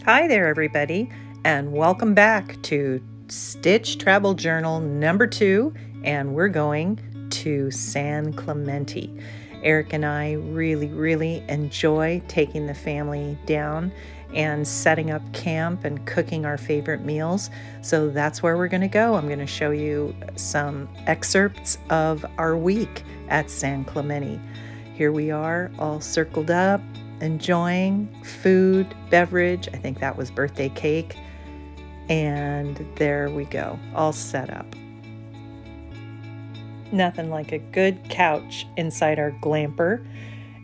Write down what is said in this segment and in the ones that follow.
Hi there, everybody, and welcome back to Stitch Travel Journal number 2, and we're going to San Clemente. Eric and I really enjoy taking the family down and setting up camp and cooking our favorite meals. So that's where we're going to go. I'm going to show you some excerpts of our week at San Clemente. Here we are, all circled up, enjoying food, beverage. I think that was birthday cake. And there we go, all set up. Nothing like a good couch inside our glamper.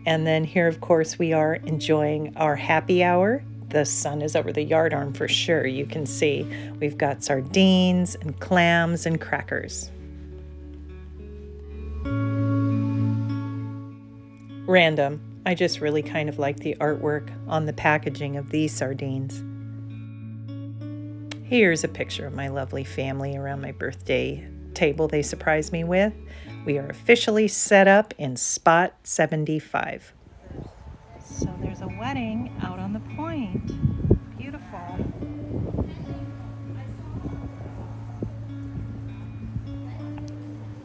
And then here, of course, we are enjoying our happy hour. The sun is over the yardarm for sure. You can see we've got sardines and clams and crackers. Random. I just really kind of like the artwork on the packaging of these sardines. Here's a picture of my lovely family around my birthday table they surprised me with. We are officially set up in spot 75. So there's a wedding out on the point. Beautiful.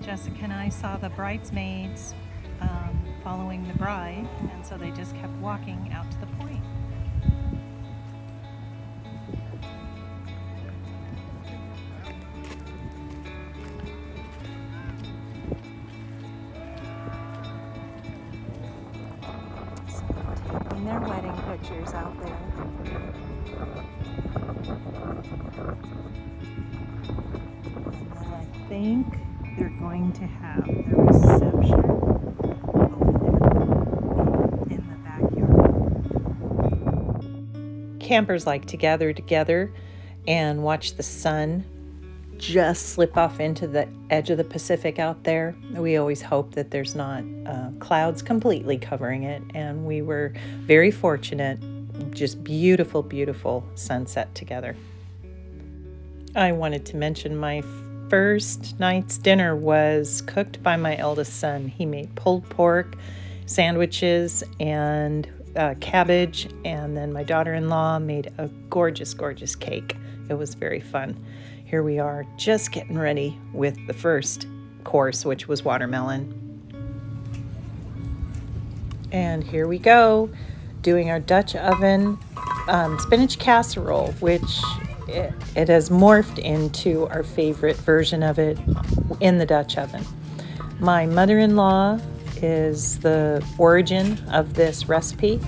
Jessica and I saw the bridesmaids following the bride, and so they just kept walking out to the point. So they're taking their wedding pictures out there. And then I think they're going to have the reception campers like to gather together and watch the sun just slip off into the edge of the Pacific out there. We always hope that there's not clouds completely covering it, and we were very fortunate. Just beautiful sunset together. I wanted to mention my first night's dinner was cooked by my eldest son. He made pulled pork, sandwiches, and cabbage, and then my daughter-in-law made a gorgeous cake. It was very fun. Here we are just getting ready with the first course, which was watermelon. And here we go, doing our Dutch oven spinach casserole, which it has morphed into our favorite version of it in the Dutch oven. My mother-in-law is the origin of this recipe.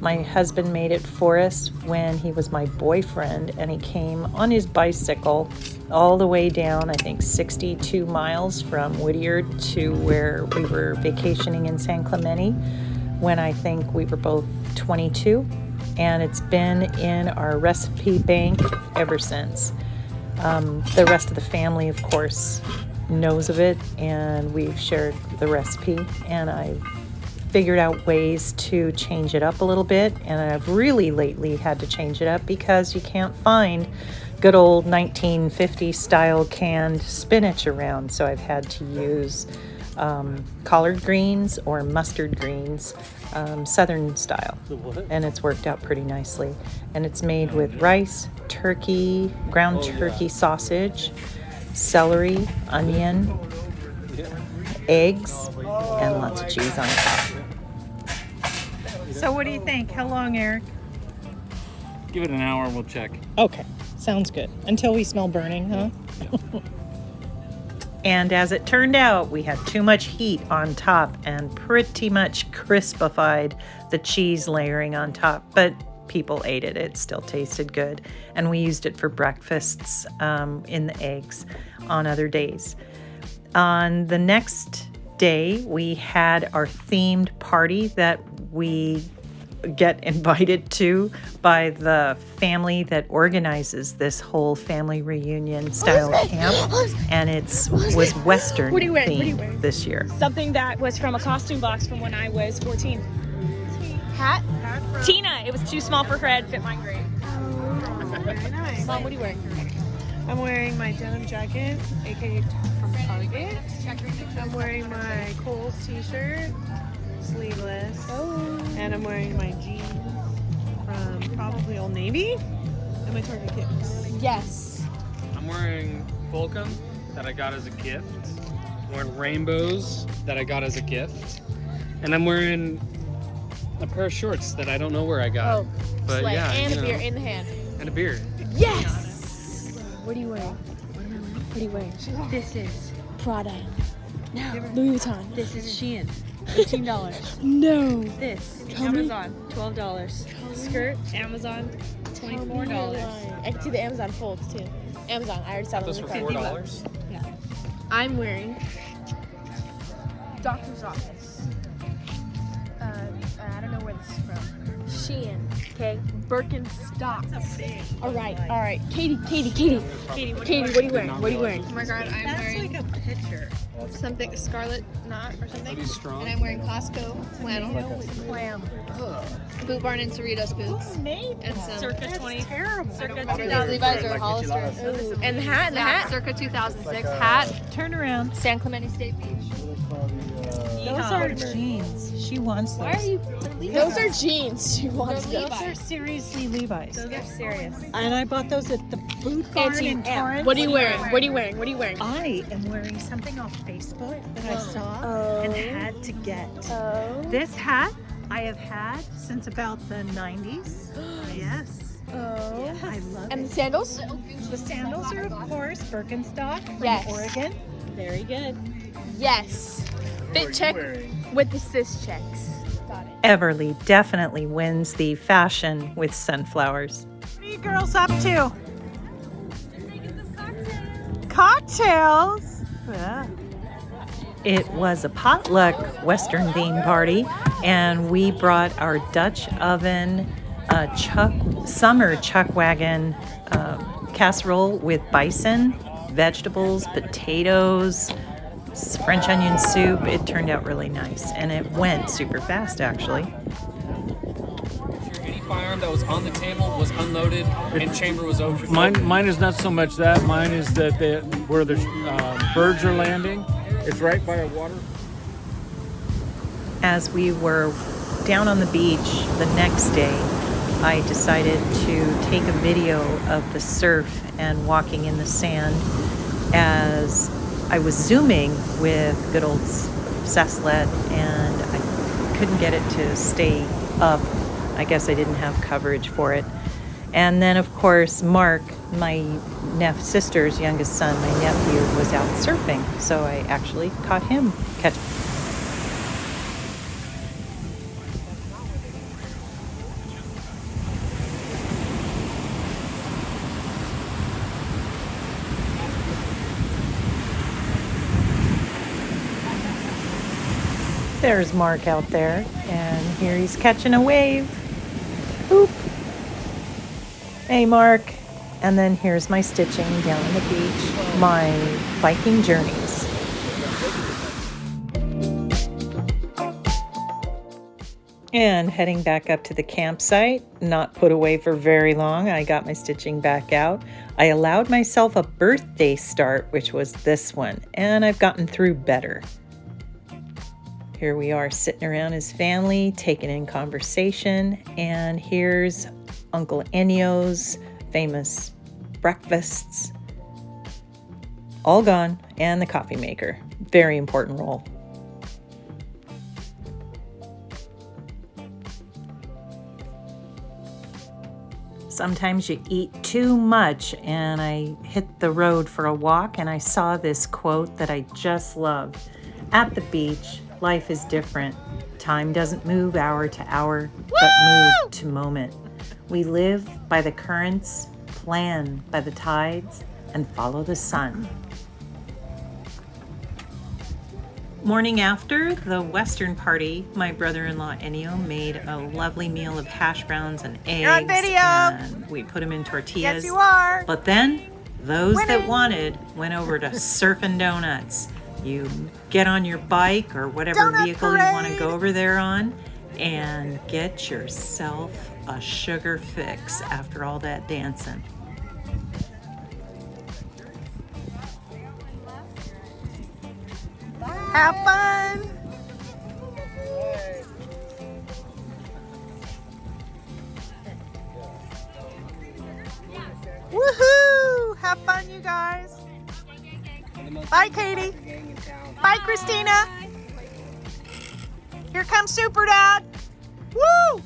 My husband made it for us when he was my boyfriend, and he came on his bicycle all the way down, I think 62 miles from Whittier to where we were vacationing in San Clemente when I think we were both 22, and it's been in our recipe bank ever since. The rest of the family, of course, knows of it, and we've shared the recipe, and I've figured out ways to change it up a little bit, and I've really lately had to change it up because you can't find good old 1950 style canned spinach around, so I've had to use collard greens or mustard greens, southern style, and it's worked out pretty nicely. And it's made with rice, turkey, ground turkey sausage, celery, onion, eggs, and lots of cheese on top. So what do you think? How long, Eric? Give it an hour, we'll check. Okay, sounds good. Until we smell burning, huh? Yeah. And as it turned out, we had too much heat on top and pretty much crispified the cheese layering on top, but people ate it. It still tasted good. And we used it for breakfasts in the eggs on other days. On the next day, we had our themed party that we get invited to by the family that organizes this whole family reunion style camp, and it was Western themed this year. Something that was from a costume box from when I was 14. Hat? Tina. It was too small for her head, fit mine great. Very nice. Mom, what are you wearing? I'm wearing my denim jacket, aka from Target. I'm wearing my Kohl's t-shirt, sleeveless. Oh. And I'm wearing my jeans from probably Old Navy. And my Target kicks. Yes. I'm wearing Volcom that I got as a gift. I'm wearing rainbows that I got as a gift. And I'm wearing a pair of shorts that I don't know where I got. Oh, but slay. yeah, And you a beer know, in the hand. and a beard. Yes. What are you wearing? What are you wearing? This is Prada. No. Louis Vuitton. this is Shein, $18. No. This Tell me. Amazon, $12. Skirt Amazon, $24. I can see the Amazon folds too. Amazon. I already saw them Those in for the car. $4. I'm wearing Doctor's Office. I don't know where this is from. Shein. Okay. Birkenstocks. All right. Katie, what are you wearing? What are you wearing? Oh my god, I'm That's wearing like a picture. something scarlet knot or something. Are you strong? And I'm wearing Costco flannel. Boot Barn and Cerritos boots. And some Circa 20. Terrible. Circa Are these 2000. Levi's or Hollister. Ooh. And the hat. Circa 2006 hat. Turn around. San Clemente State Beach. Those are jeans. She wants Why are those. you? Those are jeans. She wants They're those. Those are seriously Levi's. Those are serious. And I bought those at the Boot Barn in Torrance. What are you wearing? What are you wearing? What are you wearing? I am wearing something off Facebook that I saw and had to get. Oh. This hat I have had since about the 90s. Yes. Oh. I love And it. the sandals? The sandals are, of course, Birkenstock from Yes. Oregon. Very good. Yes. Fit check with the cis checks. Got it. Everly definitely wins the fashion with sunflowers. What are you girls up to? Cocktails? Yeah. It was a potluck Western theme party, and we brought our Dutch oven summer chuck wagon casserole with bison, vegetables, potatoes, French onion soup. It turned out really nice, and it went super fast, actually. Any firearm that was on the table was unloaded and chamber was open. Mine is not so much that. Mine is that where the birds are landing. It's right by a water. As we were down on the beach the next day, I decided to take a video of the surf and walking in the sand as I was zooming with good old Cesslet, and I couldn't get it to stay up. I guess I didn't have coverage for it. And then, of course, Mark, my sister's youngest son, my nephew, was out surfing, so I actually caught him catching. There's Mark out there, and here he's catching a wave. Boop. Hey, Mark. And then here's my stitching down on the beach, my Viking journeys. And heading back up to the campsite, not put away for very long. I got my stitching back out. I allowed myself a birthday start, which was this one, and I've gotten through better. Here we are sitting around his family, taking in conversation, and here's Uncle Ennio's famous breakfasts. All gone, and the coffee maker. Very important role. Sometimes you eat too much, and I hit the road for a walk, and I saw this quote that I just loved. At the beach, life is different. Time doesn't move hour to hour, but move to moment. We live by the currents, plan by the tides, and follow the sun. Morning after the Western party, my brother-in-law Ennio made a lovely meal of hash browns and eggs. You're on video. And we put them in tortillas. Yes, you are. But then those that wanted went over to Surfin' Donuts. You get on your bike or whatever Donut vehicle parade. you want to go over there on and get yourself a sugar fix after all that dancing. Have fun. Woohoo! Have fun, you guys. Bye, Katie. Bye, Christina. Here comes Super Dad. Woo!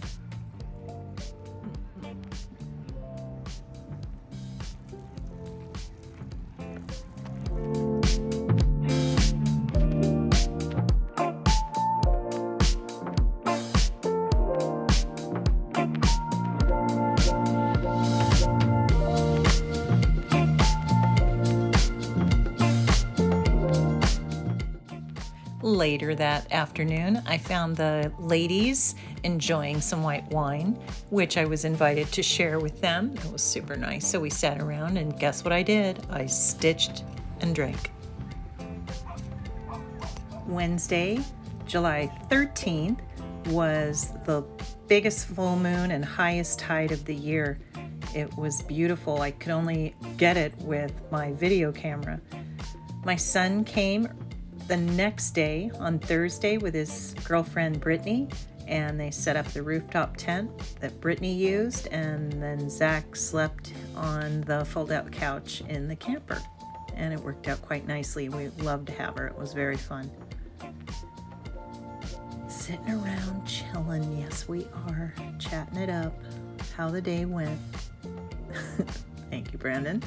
Later that afternoon, I found the ladies enjoying some white wine, which I was invited to share with them. It was super nice. So we sat around, and guess what I did? I stitched and drank. Wednesday, July 13th, was the biggest full moon and highest tide of the year. It was beautiful. I could only get it with my video camera. My son came the next day on Thursday with his girlfriend Brittany, and they set up the rooftop tent that Brittany used, and then Zach slept on the fold-out couch in the camper, and it worked out quite nicely. We loved to have her. It was very fun. Sitting around chilling. Yes, we are chatting it up, how the day went. Thank you, Brandon.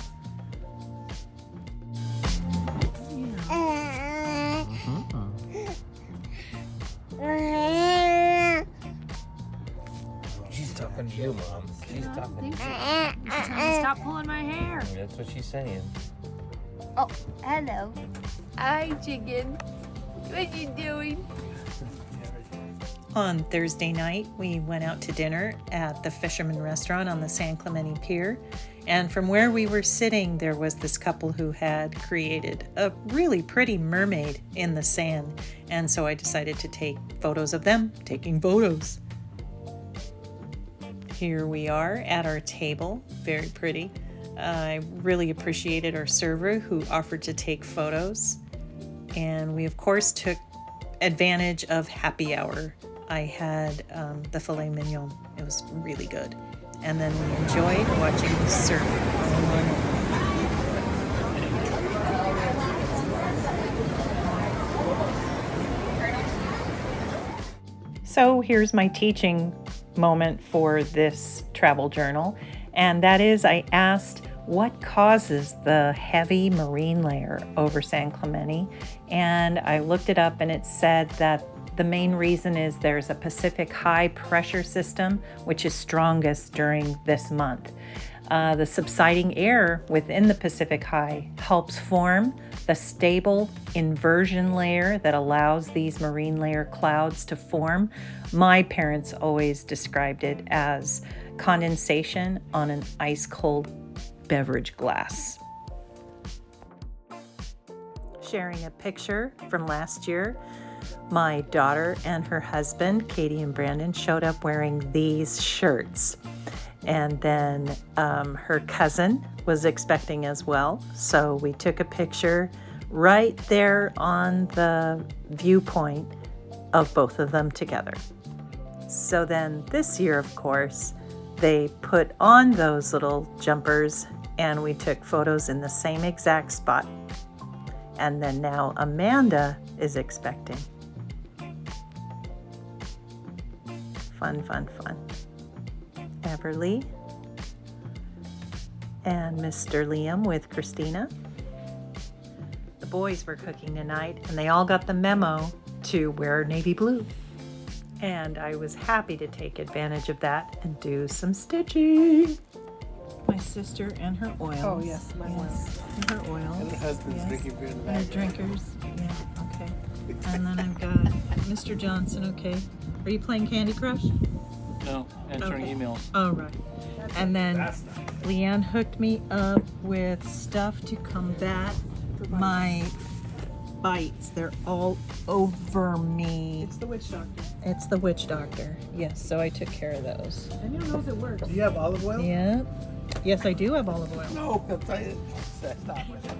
She's talking to you, Mom. She's talking to you. Stop pulling my hair. That's what she's saying. Oh, hello. Hi, chicken. What you doing? On Thursday night, we went out to dinner at the Fisherman Restaurant on the San Clemente Pier. And from where we were sitting, there was this couple who had created a really pretty mermaid in the sand. And so I decided to take photos of them taking photos. Here we are at our table, very pretty. I really appreciated our server who offered to take photos. And we, of course, took advantage of happy hour. I had the filet mignon. It was really good. And then we enjoyed watching the surf going on. So here's my teaching moment for this travel journal. And that is, I asked, what causes the heavy marine layer over San Clemente? And I looked it up, and it said that the main reason is there's a Pacific high pressure system, which is strongest during this month. The subsiding air within the Pacific high helps form the stable inversion layer that allows these marine layer clouds to form. My parents always described it as condensation on an ice cold beverage glass. Sharing a picture from last year, my daughter and her husband, Katie and Brandon, showed up wearing these shirts. And then her cousin was expecting as well. So we took a picture right there on the viewpoint of both of them together. So then this year, of course, they put on those little jumpers, and we took photos in the same exact spot. And then now Amanda is expecting. Fun, fun, fun. Everly and Mr. Liam with Christina. The boys were cooking tonight, and they all got the memo to wear navy blue. And I was happy to take advantage of that and do some stitching. My sister and her oils. Oh, yes, my yes. And her oils. And the husband's yes. drinking beer in the And back. the drinkers. Yeah, okay. And then I've got Mr. Johnson, okay. Are you playing Candy Crush? No, answering Okay. emails. Oh, right. And then Leanne hooked me up with stuff to combat my bites. They're all over me. It's the witch doctor. It's the witch doctor. Yes, so I took care of those. Daniel knows it works. Do you have olive oil? Yeah. Yes, I do have olive oil. No, I'll tell you. Stop it.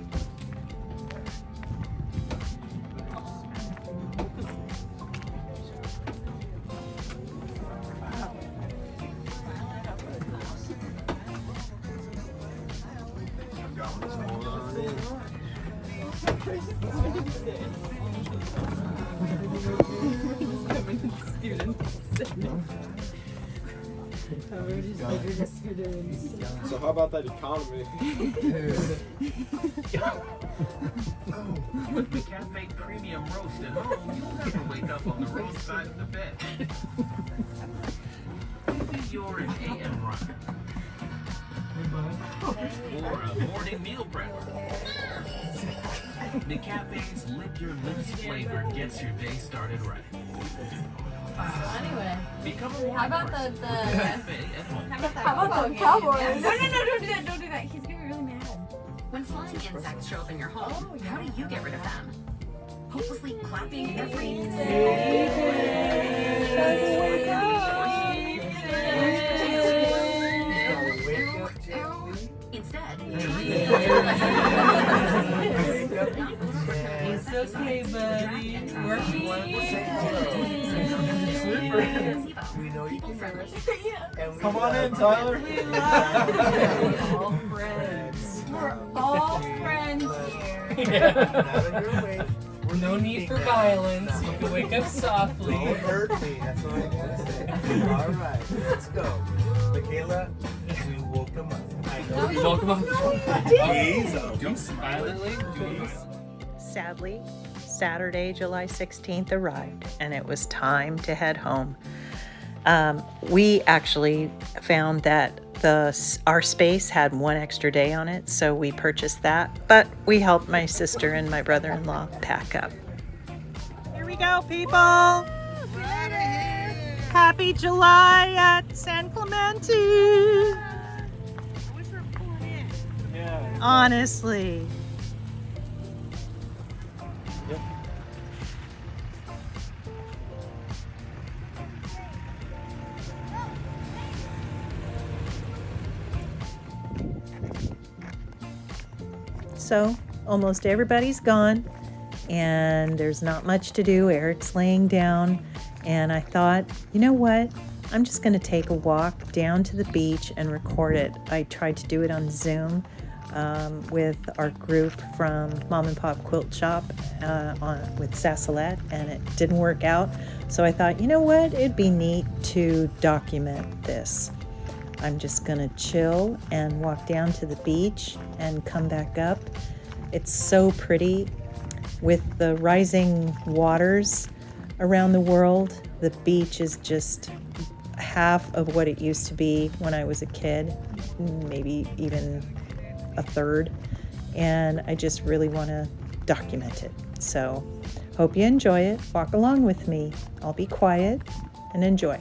So how about that economy? With the cafe premium roast at home, you'll never wake up on the wrong side of the bed. Maybe you're an AM runner. Or a morning meal prepper. McCafe's Lick Your Lips flavor gets your day started right. Anyway, Become a morning how about person the with McCafe at home. how about the Cowboys? No, don't do that. Don't do that. He's gonna be really mad. When flying insects show up in your home, how do you get rid of them? Hopelessly clapping every Instead, It's okay, buddy. We know you can do it. Come on in, Tyler. All friends. We're all friends here. Out of your way. No need for violence. You can wake up softly. Don't hurt me. That's all I gotta say. All right, let's go. Michaela, we woke him up. I know you woke him up. Please. Sadly, Saturday, July 16th arrived, and it was time to head home. We actually found that our space had one extra day on it, so we purchased that, but we helped my sister and my brother-in-law pack up. Here we go, people! Happy July at San Clemente! Honestly. So almost everybody's gone and there's not much to do. Eric's laying down and I thought, you know what? I'm just going to take a walk down to the beach and record it. I tried to do it on Zoom with our group from Mom and Pop Quilt Shop with Sassalette, and it didn't work out. So I thought, you know what? It'd be neat to document this. I'm just gonna chill and walk down to the beach and come back up. It's so pretty with the rising waters around the world. The beach is just half of what it used to be when I was a kid, maybe even a third. And I just really want to document it. So hope you enjoy it. Walk along with me. I'll be quiet and enjoy.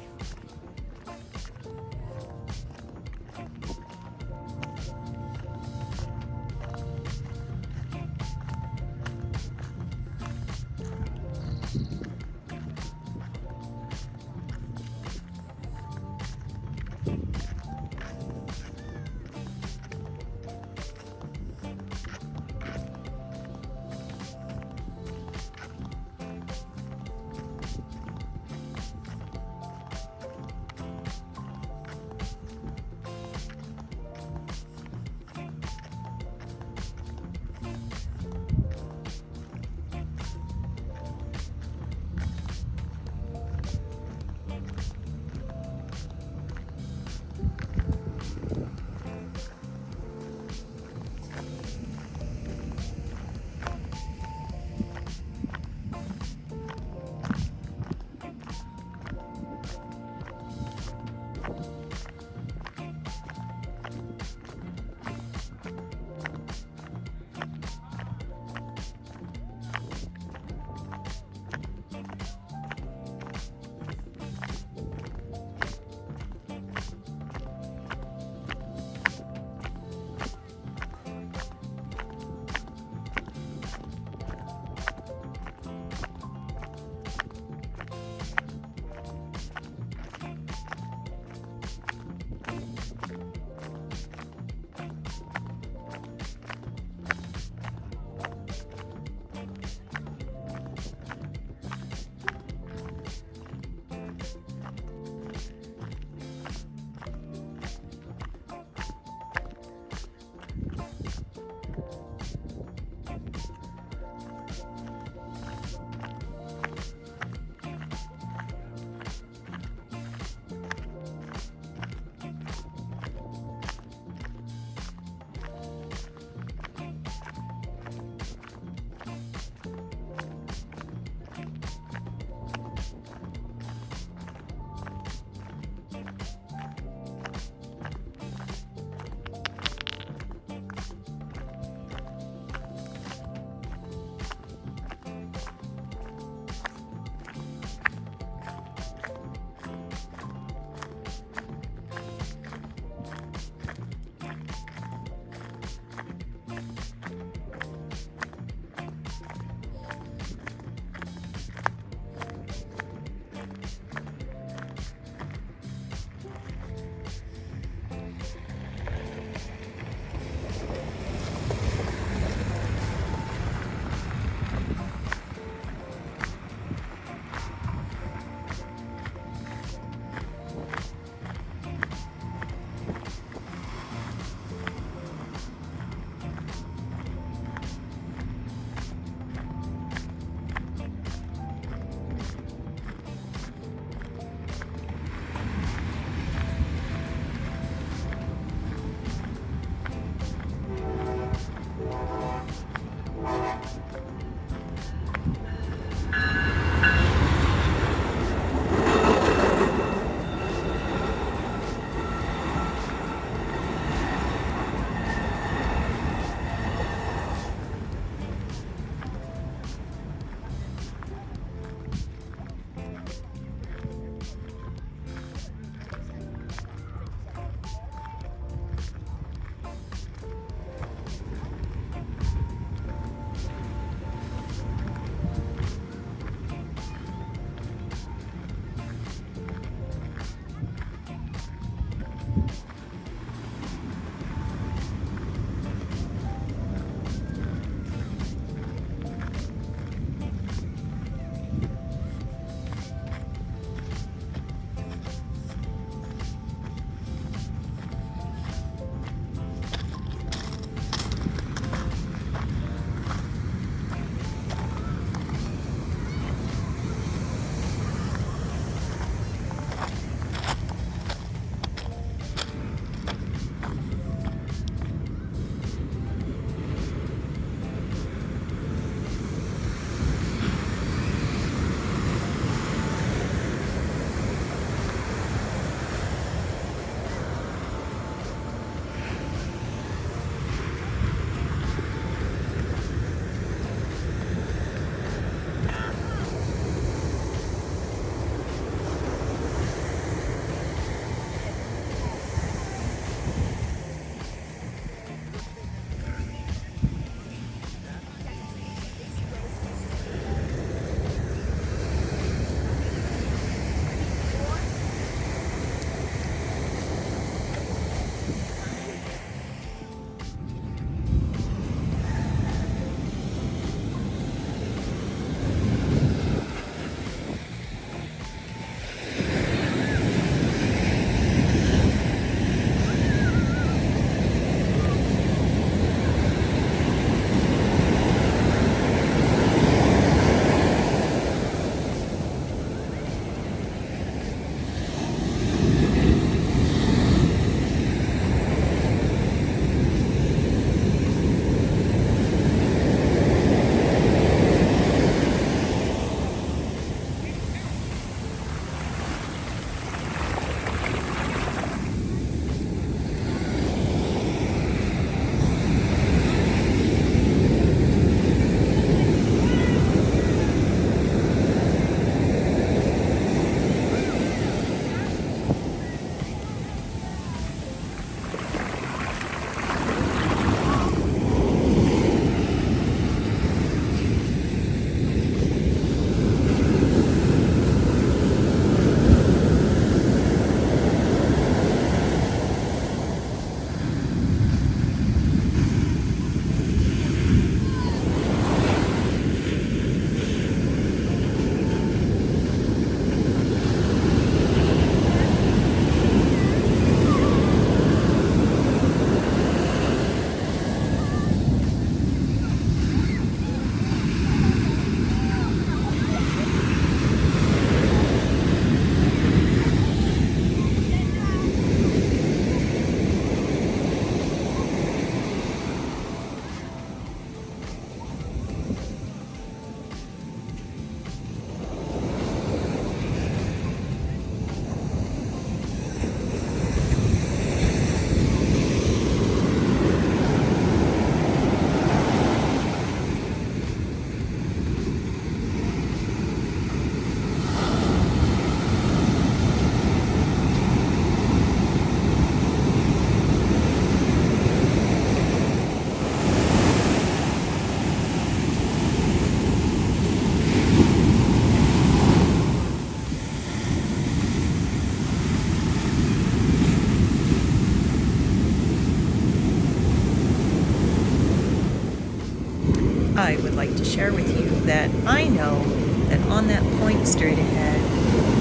I would like to share with you that I know that on that point straight ahead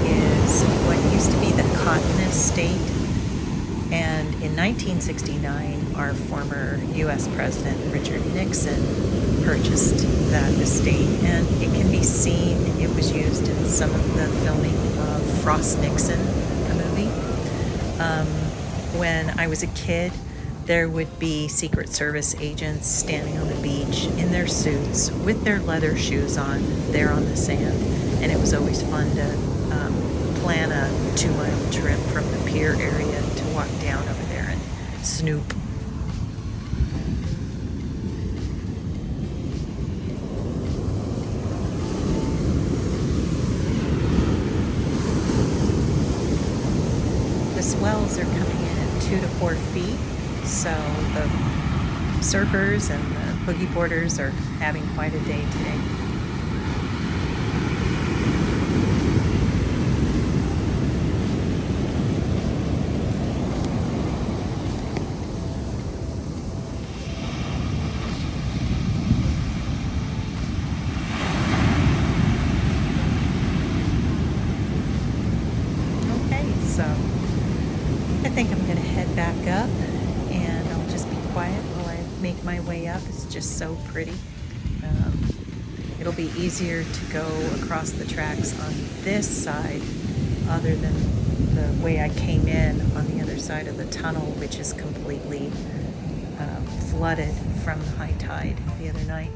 is what used to be the Cotton Estate. And in 1969, our former U.S. President Richard Nixon purchased that estate, and it can be seen, it was used in some of the filming of Frost Nixon, the movie. When I was a kid, there would be Secret Service agents standing on the beach in their suits with their leather shoes on, there on the sand, and it was always fun to plan a 2-mile trip from the pier area to walk down over there and snoop. The swells are coming in at 2 to 4 feet, so the surfers and the boogie boarders are having quite a day today. So I think I'm going to head back up and I'll just be quiet while I make my way up. It's just so pretty. It'll be easier to go across the tracks on this side other than the way I came in on the other side of the tunnel, which is completely flooded from the high tide the other night.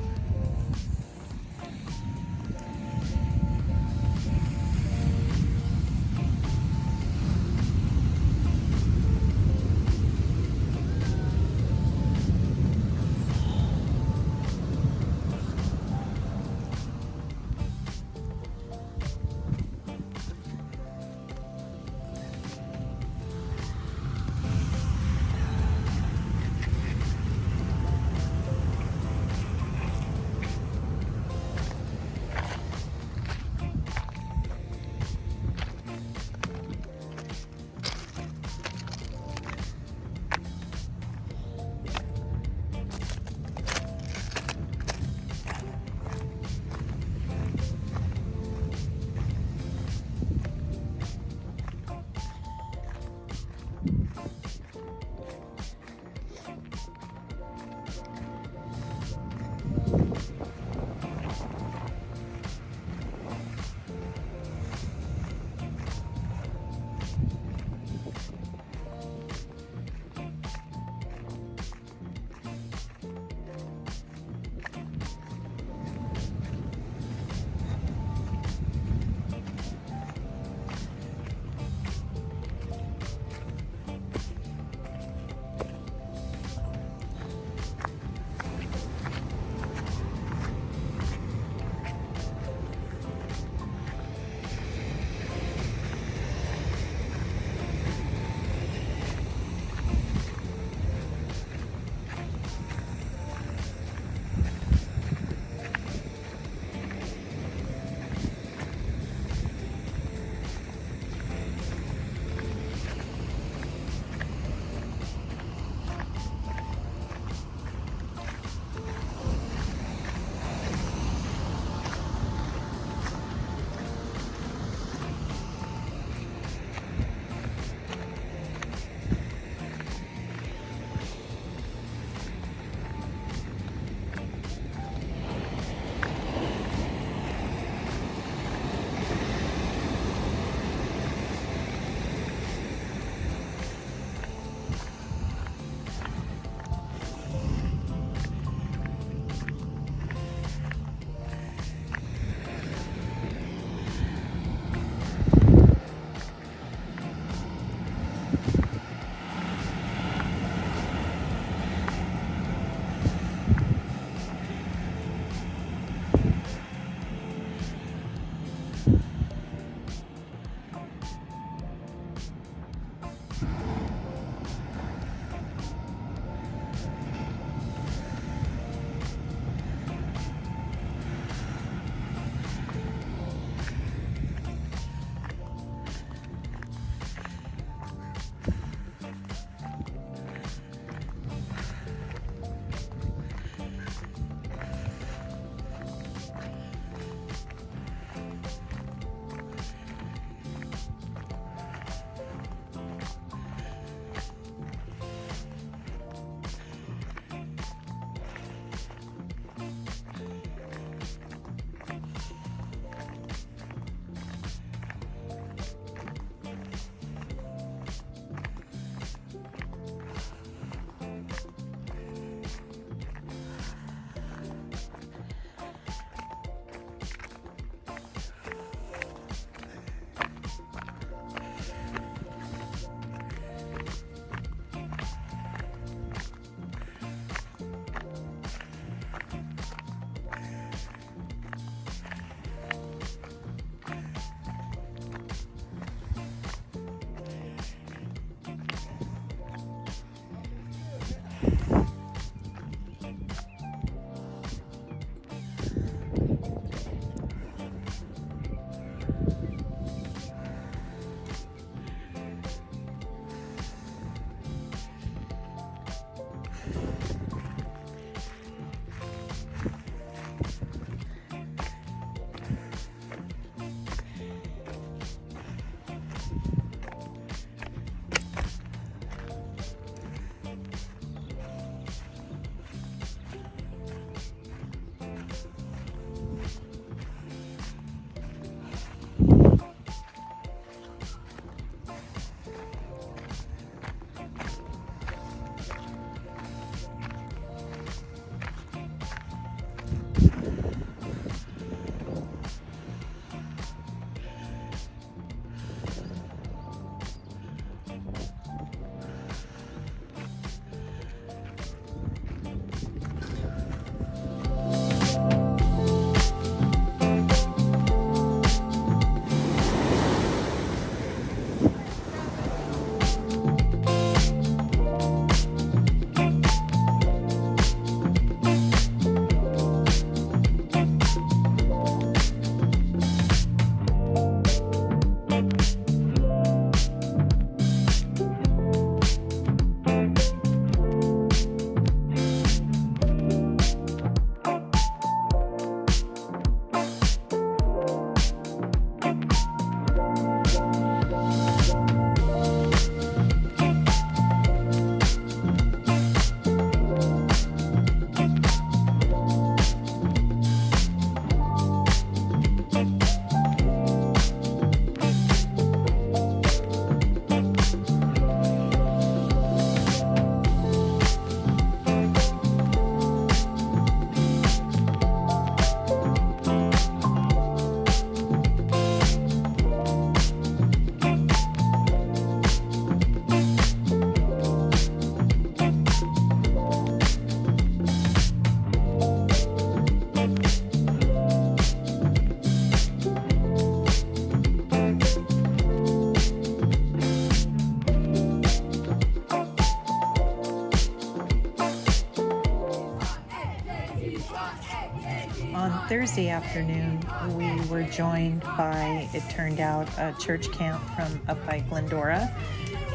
on Thursday afternoon, we were joined by, it turned out, a church camp from up by Glendora,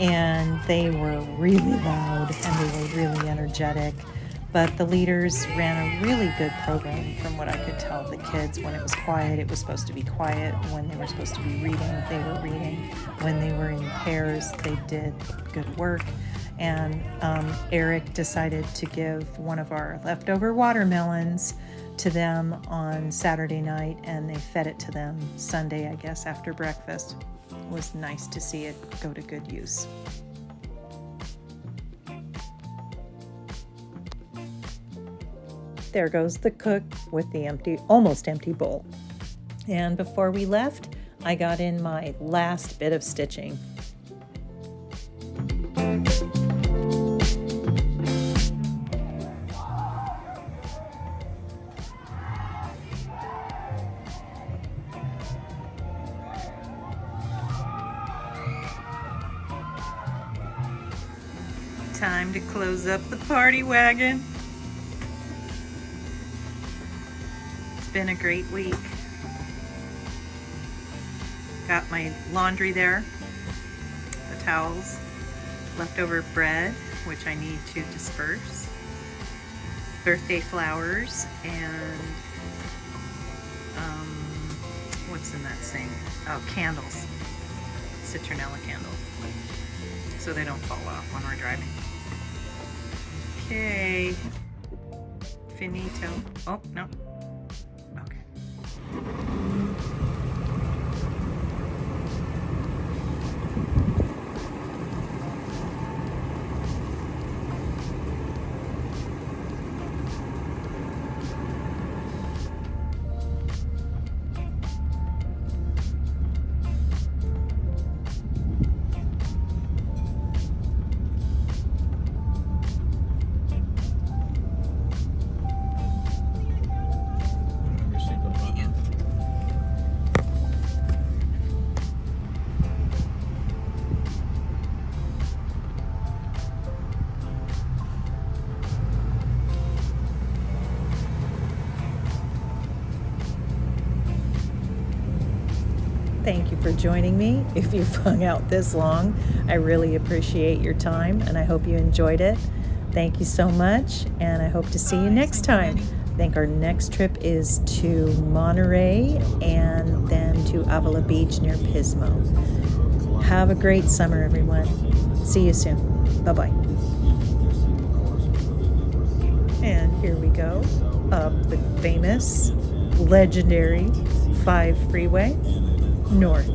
and they were really loud and they were really energetic. But the leaders ran a really good program from what I could tell. The kids, when it was quiet, it was supposed to be quiet. When they were supposed to be reading, they were reading. When they were in pairs, they did good work. And Eric decided to give one of our leftover watermelons to them on Saturday night, and they fed it to them Sunday, I guess, after breakfast. It was nice to see it go to good use. There goes the cook with the almost empty bowl. And before we left, I got in my last bit of stitching. Time to close up the party wagon. It's been a great week. Got my laundry there, the towels, leftover bread, which I need to disperse, birthday flowers, and what's in that thing? Oh, candles, citronella candles, so they don't fall off when we're driving. Okay, finito. Oh, no. Okay. Thank you for joining me. If you've hung out this long, I really appreciate your time and I hope you enjoyed it. Thank you so much, and I hope to see you next time. I think our next trip is to Monterey and then to Avila Beach near Pismo. Have a great summer, everyone. See you soon. Bye-bye. And here we go up the famous, legendary 5 freeway north.